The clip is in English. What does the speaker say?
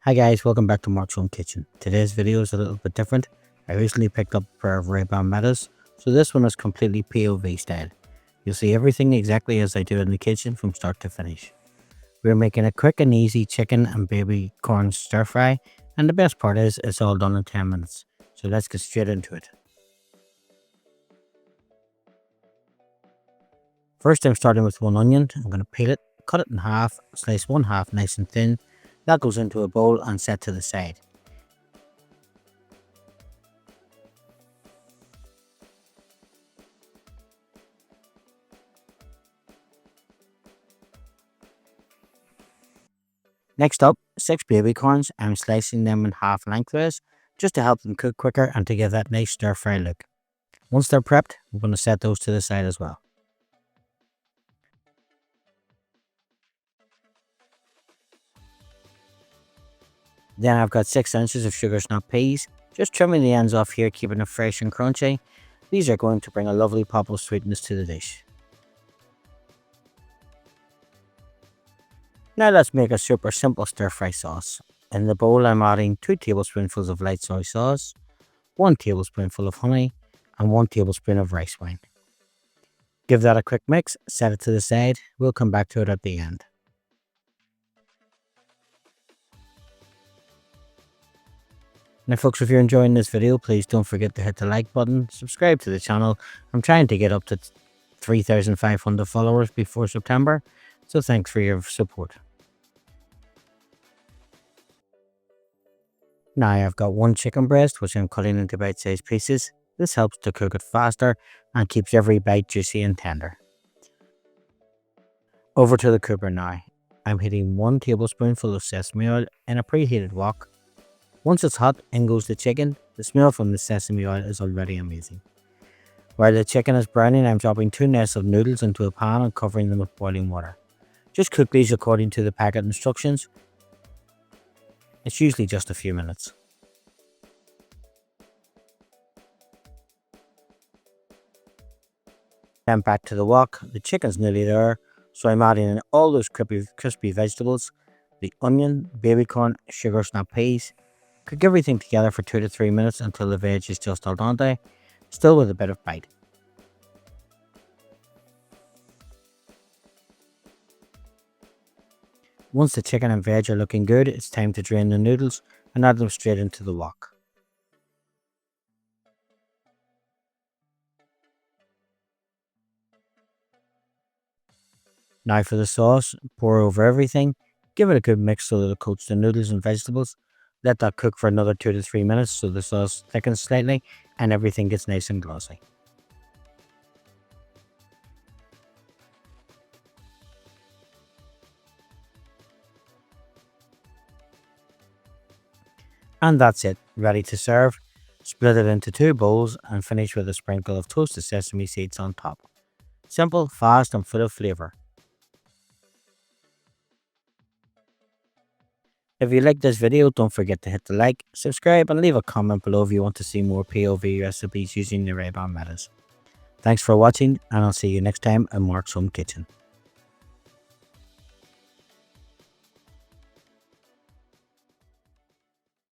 Hi guys, welcome back to Mark's Home Kitchen. Today's video is a little bit different. I recently picked up a pair of Ray-Ban Metas, so this one is completely POV style. You'll see everything exactly as I do in the kitchen from start to finish. We're making a quick and easy chicken and baby corn stir fry, and the best part is it's all done in 10 minutes. So let's get straight into it. First, I'm starting with one onion. I'm going to peel it, cut it in half, slice one half nice and thin. That goes into a bowl and set to the side. Next up, 6 baby corns. I'm slicing them in half lengthways just to help them cook quicker and to give that nice stir fry look. Once they're prepped, I'm going to set those to the side as well. Then I've got 6 ounces of sugar snap peas, just trimming the ends off here, keeping it fresh and crunchy. These are going to bring a lovely pop of sweetness to the dish. Now let's make a super simple stir fry sauce. In the bowl I'm adding 2 tablespoonfuls of light soy sauce, 1 tablespoonful of honey, and 1 tablespoon of rice wine. Give that a quick mix, set it to the side. We'll come back to it at the end. Now folks, if you're enjoying this video, please don't forget to hit the like button, subscribe to the channel. I'm trying to get up to 3,500 followers before September, so thanks for your support. Now I've got 1 chicken breast which I'm cutting into bite-sized pieces. This helps to cook it faster and keeps every bite juicy and tender. Over to the cooker now. I'm heating 1 tablespoonful of sesame oil in a preheated wok. Once it's hot, in goes the chicken. The smell from the sesame oil is already amazing. While the chicken is browning, I'm dropping 2 nests of noodles into a pan and covering them with boiling water. Just cook these according to the packet instructions. It's usually just a few minutes. Then back to the wok. The chicken's nearly there, so I'm adding in all those crispy vegetables, the onion, baby corn, sugar snap peas. Cook everything together for 2 to 3 minutes until the veg is just al dente, still with a bit of bite. Once the chicken and veg are looking good, it's time to drain the noodles and add them straight into the wok. Now for the sauce, pour over everything, give it a good mix so that it coats the noodles and vegetables. Let that cook for another 2 to 3 minutes so the sauce thickens slightly and everything gets nice and glossy. And that's it, ready to serve. Split it into 2 bowls and finish with a sprinkle of toasted sesame seeds on top. Simple, fast and full of flavour. If you like this video, don't forget to hit the like, subscribe and leave a comment below if you want to see more POV recipes using the Ray-Ban Metas. Thanks for watching and I'll see you next time in Mark's Home Kitchen.